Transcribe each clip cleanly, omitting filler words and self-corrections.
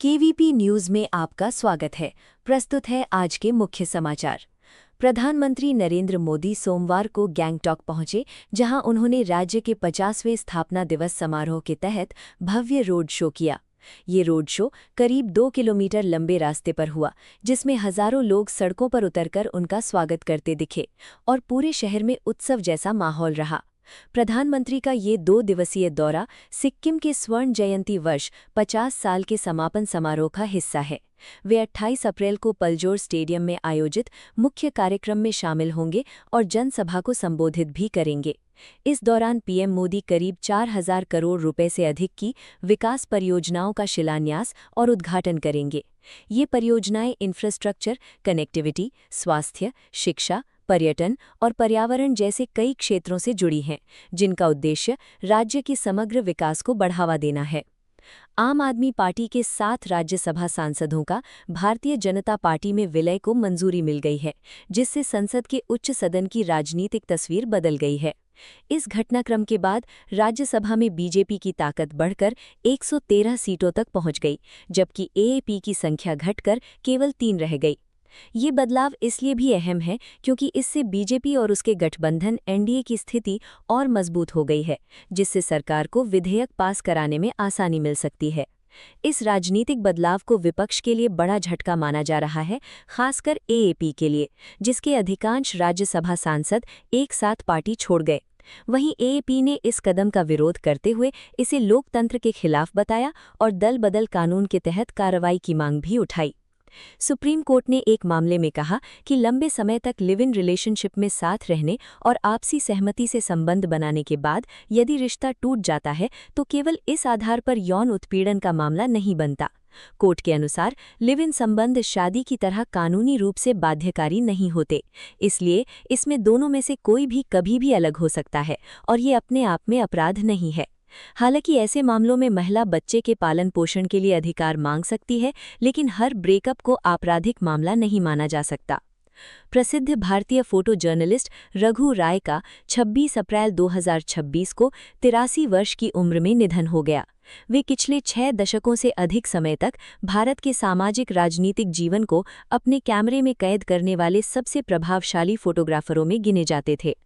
KVP news में आपका स्वागत है। प्रस्तुत है आज के मुख्य समाचार। प्रधानमंत्री नरेंद्र मोदी सोमवार को गैंगटॉक पहुंचे, जहां उन्होंने राज्य के 50वें स्थापना दिवस समारोह के तहत भव्य रोड शो किया। ये रोड शो करीब 2 किलोमीटर लंबे रास्ते पर हुआ, जिसमें हजारों लोग सड़कों पर उतरकर उनका स्वागत करते दिखे और पूरे शहर में उत्सव जैसा माहौल रहा। प्रधानमंत्री का ये 2 दिवसीय दौरा सिक्किम के स्वर्ण जयंती वर्ष 50 साल के समापन समारोह का हिस्सा है। वे 28 अप्रैल को पलजोर स्टेडियम में आयोजित मुख्य कार्यक्रम में शामिल होंगे और जनसभा को संबोधित भी करेंगे। इस दौरान पीएम मोदी करीब 4,000 करोड़ रुपए से अधिक की विकास परियोजनाओं का शिलान्यास और उद्घाटन करेंगे। ये परियोजनाएं इंफ्रास्ट्रक्चर, कनेक्टिविटी, स्वास्थ्य, शिक्षा, पर्यटन और पर्यावरण जैसे कई क्षेत्रों से जुड़ी हैं, जिनका उद्देश्य राज्य की समग्र विकास को बढ़ावा देना है। आम आदमी पार्टी के 7 राज्यसभा सांसदों का भारतीय जनता पार्टी में विलय को मंजूरी मिल गई है, जिससे संसद के उच्च सदन की राजनीतिक तस्वीर बदल गई है। इस घटनाक्रम के बाद राज्यसभा में बीजेपी की ताकत बढ़कर 113 सीटों तक पहुंच गई, जबकि एएपी की संख्या घटकर केवल 3 रह गई। ये बदलाव इसलिए भी अहम है क्योंकि इससे बीजेपी और उसके गठबंधन एनडीए की स्थिति और मजबूत हो गई है, जिससे सरकार को विधेयक पास कराने में आसानी मिल सकती है। इस राजनीतिक बदलाव को विपक्ष के लिए बड़ा झटका माना जा रहा है, खासकर एएपी के लिए, जिसके अधिकांश राज्यसभा सांसद एक साथ पार्टी छोड़ गए। वहीं एएपी ने इस कदम का विरोध करते हुए इसे लोकतंत्र के खिलाफ बताया और दल बदल कानून के तहत कार्रवाई की मांग भी उठाई। सुप्रीम कोर्ट ने एक मामले में कहा कि लंबे समय तक लिव इन रिलेशनशिप में साथ रहने और आपसी सहमति से संबंध बनाने के बाद यदि रिश्ता टूट जाता है तो केवल इस आधार पर यौन उत्पीड़न का मामला नहीं बनता। कोर्ट के अनुसार लिव इन संबंध शादी की तरह कानूनी रूप से बाध्यकारी नहीं होते, इसलिए इसमें दोनों में से कोई भी कभी भी अलग हो सकता है और ये अपने आप में अपराध नहीं है। हालांकि ऐसे मामलों में महिला बच्चे के पालन पोषण के लिए अधिकार मांग सकती है, लेकिन हर ब्रेकअप को आपराधिक मामला नहीं माना जा सकता। प्रसिद्ध भारतीय फोटो जर्नलिस्ट रघु राय का 26 अप्रैल 2026 को 83 वर्ष की उम्र में निधन हो गया। वे पिछले 6 दशकों से अधिक समय तक भारत के सामाजिक राजनीतिक जीवन को अपने कैमरे में कैद करने वाले सबसे प्रभावशाली फोटोग्राफरों में गिने जाते थे।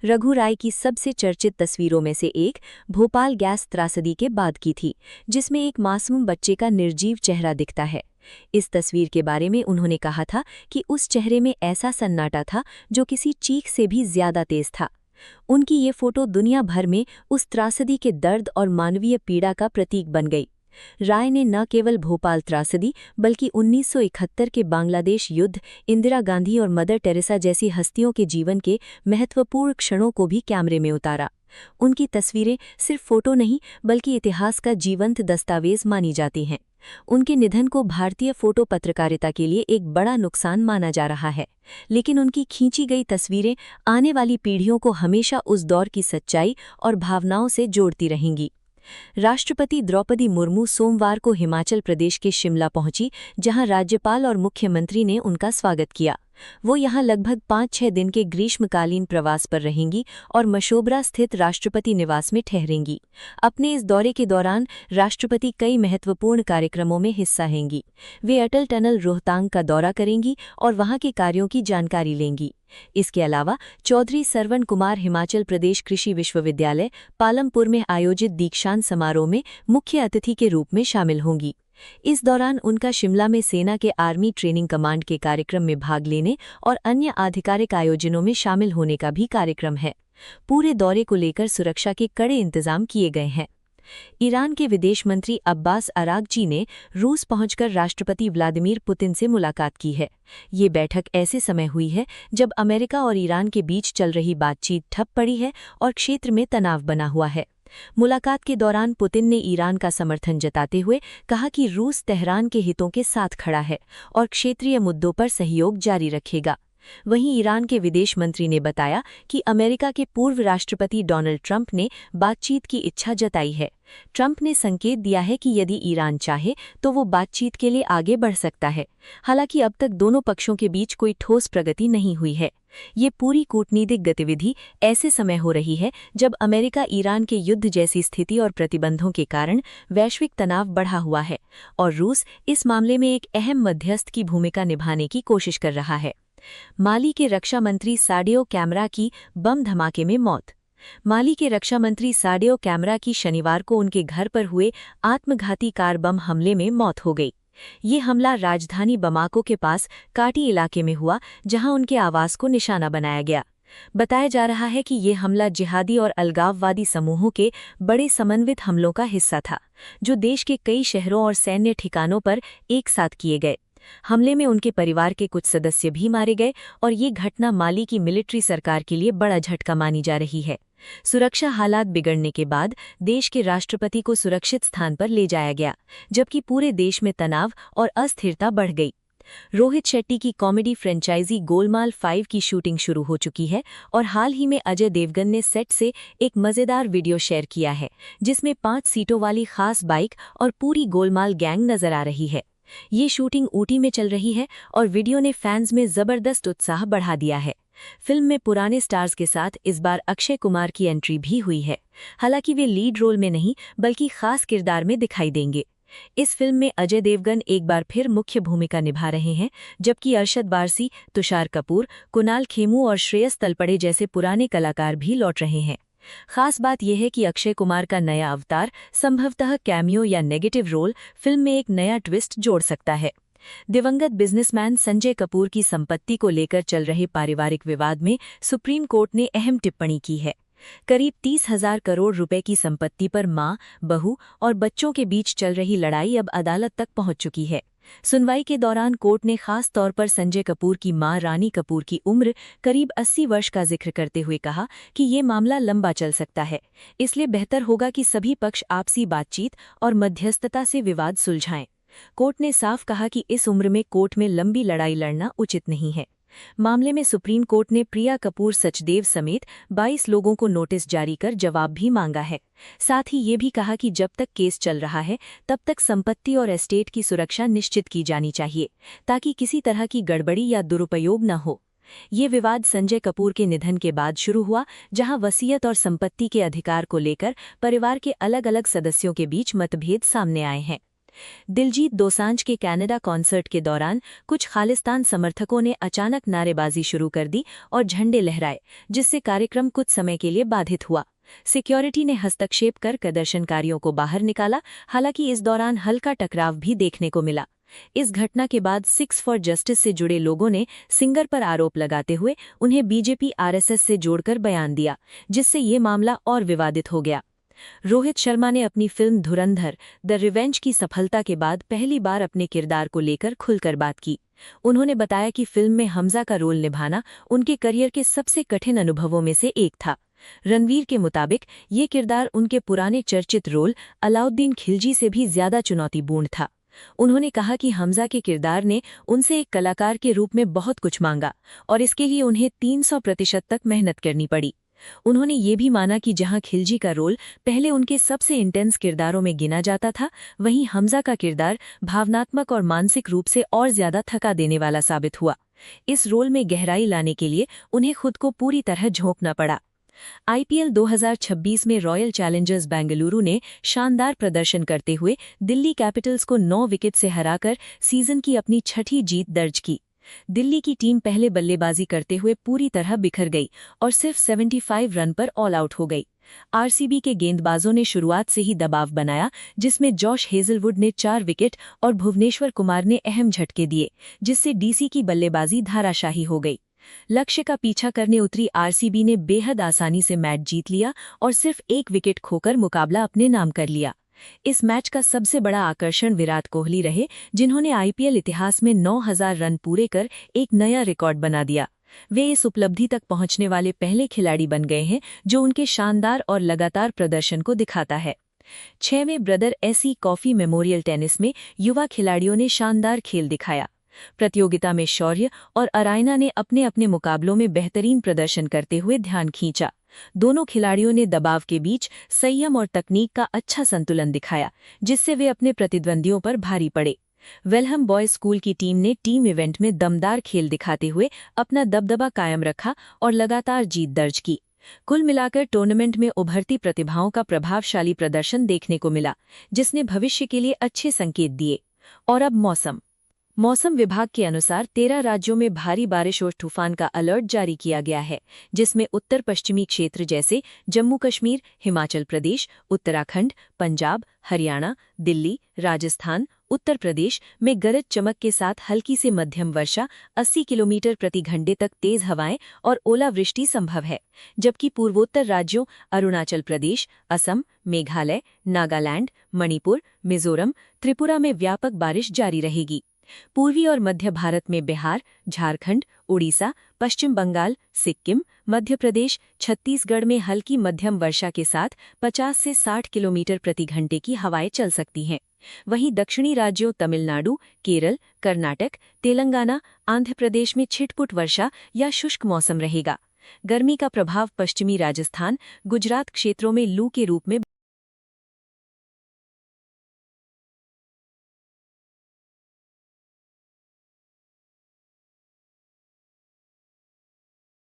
रघु राय की सबसे चर्चित तस्वीरों में से एक भोपाल गैस त्रासदी के बाद की थी, जिसमें एक मासूम बच्चे का निर्जीव चेहरा दिखता है। इस तस्वीर के बारे में उन्होंने कहा था कि उस चेहरे में ऐसा सन्नाटा था जो किसी चीख से भी ज्यादा तेज था। उनकी ये फोटो दुनिया भर में उस त्रासदी के दर्द और मानवीय पीड़ा का प्रतीक बन गई। राय ने न केवल भोपाल त्रासदी बल्कि 1971 के बांग्लादेश युद्ध, इंदिरा गांधी और मदर टेरेसा जैसी हस्तियों के जीवन के महत्वपूर्ण क्षणों को भी कैमरे में उतारा। उनकी तस्वीरें सिर्फ फोटो नहीं बल्कि इतिहास का जीवंत दस्तावेज मानी जाती हैं। उनके निधन को भारतीय फोटो पत्रकारिता के लिए एक बड़ा नुकसान माना जा रहा है, लेकिन उनकी खींची गई तस्वीरें आने वाली पीढ़ियों को हमेशा उस दौर की सच्चाई और भावनाओं से जोड़ती रहेंगी। राष्ट्रपति द्रौपदी मुर्मू सोमवार को हिमाचल प्रदेश के शिमला पहुंची, जहां राज्यपाल और मुख्यमंत्री ने उनका स्वागत किया। वो यहां लगभग 5-6 दिन के ग्रीष्मकालीन प्रवास पर रहेंगी और मशोबरा स्थित राष्ट्रपति निवास में ठहरेंगी। अपने इस दौरे के दौरान राष्ट्रपति कई महत्वपूर्ण कार्यक्रमों में हिस्सा लेंगी। वे अटल टनल रोहतांग का दौरा करेंगी और वहां के कार्यों की जानकारी लेंगी। इसके अलावा चौधरी सरवण कुमार हिमाचल प्रदेश कृषि विश्वविद्यालय पालमपुर में आयोजित दीक्षांत समारोह में मुख्य अतिथि के रूप में शामिल होंगी। इस दौरान उनका शिमला में सेना के आर्मी ट्रेनिंग कमांड के कार्यक्रम में भाग लेने और अन्य आधिकारिक आयोजनों में शामिल होने का भी कार्यक्रम है। पूरे दौरे को लेकर सुरक्षा के कड़े इंतजाम किए गए हैं। ईरान के विदेश मंत्री अब्बास अरागची ने रूस पहुंचकर राष्ट्रपति व्लादिमीर पुतिन से मुलाकात की है। ये बैठक ऐसे समय हुई है जब अमेरिका और ईरान के बीच चल रही बातचीत ठप पड़ी है और क्षेत्र में तनाव बना हुआ है। मुलाकात के दौरान पुतिन ने ईरान का समर्थन जताते हुए कहा कि रूस तेहरान के हितों के साथ खड़ा है और क्षेत्रीय मुद्दों पर सहयोग जारी रखेगा। वहीं ईरान के विदेश मंत्री ने बताया कि अमेरिका के पूर्व राष्ट्रपति डोनाल्ड ट्रंप ने बातचीत की इच्छा जताई है। ट्रंप ने संकेत दिया है कि यदि ईरान चाहे तो वो बातचीत के लिए आगे बढ़ सकता है। हालांकि अब तक दोनों पक्षों के बीच कोई ठोस प्रगति नहीं हुई है। ये पूरी कूटनीतिक गतिविधि ऐसे समय हो रही है जब अमेरिका ईरान के युद्ध जैसी स्थिति और प्रतिबंधों के कारण वैश्विक तनाव बढ़ा हुआ है और रूस इस मामले में एक अहम मध्यस्थ की भूमिका निभाने की कोशिश कर रहा है। माली के रक्षा मंत्री साडियो कैमरा की बम धमाके में मौत। माली के रक्षा मंत्री साडियो कैमरा की शनिवार को उनके घर पर हुए आत्मघाती कार बम हमले में मौत हो गई। ये हमला राजधानी बमाको के पास काटी इलाके में हुआ, जहां उनके आवास को निशाना बनाया गया। बताया जा रहा है कि ये हमला जिहादी और अलगाववादी समूहों के बड़े समन्वित हमलों का हिस्सा था, जो देश के कई शहरों और सैन्य ठिकानों पर एक साथ किए गए। हमले में उनके परिवार के कुछ सदस्य भी मारे गए और ये घटना माली की मिलिट्री सरकार के लिए बड़ा झटका मानी जा रही है। सुरक्षा हालात बिगड़ने के बाद देश के राष्ट्रपति को सुरक्षित स्थान पर ले जाया गया, जबकि पूरे देश में तनाव और अस्थिरता बढ़ गई। रोहित शेट्टी की कॉमेडी फ्रेंचाइजी गोलमाल 5 की शूटिंग शुरू हो चुकी है और हाल ही में अजय देवगन ने सेट से एक मजेदार वीडियो शेयर किया है, जिसमें 5 सीटों वाली खास बाइक और पूरी गोलमाल गैंग नजर आ रही है। ये शूटिंग ऊटी में चल रही है और वीडियो ने फैंस में जबरदस्त उत्साह बढ़ा दिया है। फिल्म में पुराने स्टार्स के साथ इस बार अक्षय कुमार की एंट्री भी हुई है। हालांकि वे लीड रोल में नहीं बल्कि खास किरदार में दिखाई देंगे। इस फिल्म में अजय देवगन एक बार फिर मुख्य भूमिका निभा रहे हैं, जबकि अरशद वारसी, तुषार कपूर, कुणाल खेमू और श्रेयस तलपड़े जैसे पुराने कलाकार भी लौट रहे हैं। खास बात यह है कि अक्षय कुमार का नया अवतार, संभवतः कैमियो या नेगेटिव रोल, फिल्म में एक नया ट्विस्ट जोड़ सकता है। दिवंगत बिजनेसमैन संजय कपूर की संपत्ति को लेकर चल रहे पारिवारिक विवाद में सुप्रीम कोर्ट ने अहम टिप्पणी की है। करीब 30,000 करोड़ रुपए की संपत्ति पर मां, बहू और बच्चों के बीच चल रही लड़ाई अब अदालत तक पहुंच चुकी है। सुनवाई के दौरान कोर्ट ने खास तौर पर संजय कपूर की मां रानी कपूर की उम्र करीब 80 वर्ष का जिक्र करते हुए कहा कि ये मामला लंबा चल सकता है, इसलिए बेहतर होगा कि सभी पक्ष आपसी बातचीत और मध्यस्थता से विवाद सुलझाएं। कोर्ट ने साफ कहा कि इस उम्र में कोर्ट में लंबी लड़ाई लड़ना उचित नहीं है। मामले में सुप्रीम कोर्ट ने प्रिया कपूर सचदेव समेत 22 लोगों को नोटिस जारी कर जवाब भी मांगा है। साथ ही ये भी कहा कि जब तक केस चल रहा है तब तक संपत्ति और एस्टेट की सुरक्षा निश्चित की जानी चाहिए, ताकि किसी तरह की गड़बड़ी या दुरुपयोग न हो। ये विवाद संजय कपूर के निधन के बाद शुरू हुआ, जहां वसीयत और संपत्ति के अधिकार को लेकर परिवार के अलग अलग सदस्यों के बीच मतभेद सामने आए हैं। दिलजीत दोसांझ के कनाडा कॉन्सर्ट के दौरान कुछ खालिस्तान समर्थकों ने अचानक नारेबाजी शुरू कर दी और झंडे लहराए, जिससे कार्यक्रम कुछ समय के लिए बाधित हुआ। सिक्योरिटी ने हस्तक्षेप कर प्रदर्शनकारियों को बाहर निकाला। हालांकि इस दौरान हल्का टकराव भी देखने को मिला। इस घटना के बाद सिक्स फॉर जस्टिस से जुड़े लोगों ने सिंगर पर आरोप लगाते हुए उन्हें बीजेपी आरएसएस से जोड़कर बयान दिया, जिससे ये मामला और विवादित हो गया। रोहित शर्मा ने अपनी फिल्म धुरंधर द रिवेंज की सफलता के बाद पहली बार अपने किरदार को लेकर खुलकर बात की। उन्होंने बताया कि फिल्म में हमजा का रोल निभाना उनके करियर के सबसे कठिन अनुभवों में से एक था। रणवीर के मुताबिक ये किरदार उनके पुराने चर्चित रोल अलाउद्दीन खिलजी से भी ज्यादा चुनौतीपूर्ण था। उन्होंने कहा कि हमजा के किरदार ने उनसे एक कलाकार के रूप में बहुत कुछ मांगा और इसके लिए उन्हें 300% तक मेहनत करनी पड़ी। उन्होंने ये भी माना कि जहां खिलजी का रोल पहले उनके सबसे इंटेंस किरदारों में गिना जाता था, वहीं हमजा का किरदार भावनात्मक और मानसिक रूप से और ज्यादा थका देने वाला साबित हुआ। इस रोल में गहराई लाने के लिए उन्हें खुद को पूरी तरह झोंकना पड़ा। आईपीएल 2026 में रॉयल चैलेंजर्स बेंगलुरु ने शानदार प्रदर्शन करते हुए दिल्ली कैपिटल्स को 9 विकेट से हराकर सीजन की अपनी छठी जीत दर्ज की। दिल्ली की टीम पहले बल्लेबाजी करते हुए पूरी तरह बिखर गई और सिर्फ 75 रन पर ऑल आउट हो गई। आरसीबी के गेंदबाजों ने शुरुआत से ही दबाव बनाया, जिसमें जॉश हेजलवुड ने 4 विकेट और भुवनेश्वर कुमार ने अहम झटके दिए, जिससे डीसी की बल्लेबाजी धाराशाही हो गई। लक्ष्य का पीछा करने उतरी आरसीबी ने बेहद आसानी से मैच जीत लिया और सिर्फ 1 विकेट खोकर मुकाबला अपने नाम कर लिया। इस मैच का सबसे बड़ा आकर्षण विराट कोहली रहे, जिन्होंने आईपीएल इतिहास में 9,000 रन पूरे कर एक नया रिकॉर्ड बना दिया। वे इस उपलब्धि तक पहुंचने वाले पहले खिलाड़ी बन गए हैं, जो उनके शानदार और लगातार प्रदर्शन को दिखाता है। 6वें brother AC coffee memorial tennis में युवा खिलाड़ियों ने शानदार खेल दिखाया। प्रतियोगिता में शौर्य और अरायना ने अपने अपने मुकाबलों में बेहतरीन प्रदर्शन करते हुए ध्यान खींचा। दोनों खिलाड़ियों ने दबाव के बीच संयम और तकनीक का अच्छा संतुलन दिखाया, जिससे वे अपने प्रतिद्वंदियों पर भारी पड़े। वेलहम बॉयज स्कूल की टीम ने टीम इवेंट में दमदार खेल दिखाते हुए अपना दबदबा कायम रखा और लगातार जीत दर्ज की। कुल मिलाकर टूर्नामेंट में उभरती प्रतिभाओं का प्रभावशाली प्रदर्शन देखने को मिला, जिसने भविष्य के लिए अच्छे संकेत दिए। और अब मौसम विभाग के अनुसार 13 राज्यों में भारी बारिश और तूफान का अलर्ट जारी किया गया है, जिसमें उत्तर पश्चिमी क्षेत्र जैसे जम्मू कश्मीर, हिमाचल प्रदेश, उत्तराखंड, पंजाब, हरियाणा, दिल्ली, राजस्थान, उत्तर प्रदेश में गरज चमक के साथ हल्की से मध्यम वर्षा, 80 किलोमीटर प्रति घंटे तक तेज हवाएं और ओलावृष्टि संभव है। जबकि पूर्वोत्तर राज्यों अरुणाचल प्रदेश, असम, मेघालय, नागालैंड, मणिपुर, मिजोरम, त्रिपुरा में व्यापक बारिश जारी रहेगी। पूर्वी और मध्य भारत में बिहार, झारखंड, उड़ीसा, पश्चिम बंगाल, सिक्किम, मध्य प्रदेश, छत्तीसगढ़ में हल्की मध्यम वर्षा के साथ 50 से 60 किलोमीटर प्रति घंटे की हवाएं चल सकती हैं। वहीं दक्षिणी राज्यों तमिलनाडु, केरल, कर्नाटक, तेलंगाना, आंध्र प्रदेश में छिटपुट वर्षा या शुष्क मौसम रहेगा। गर्मी का प्रभाव पश्चिमी राजस्थान, गुजरात क्षेत्रों में लू के रूप में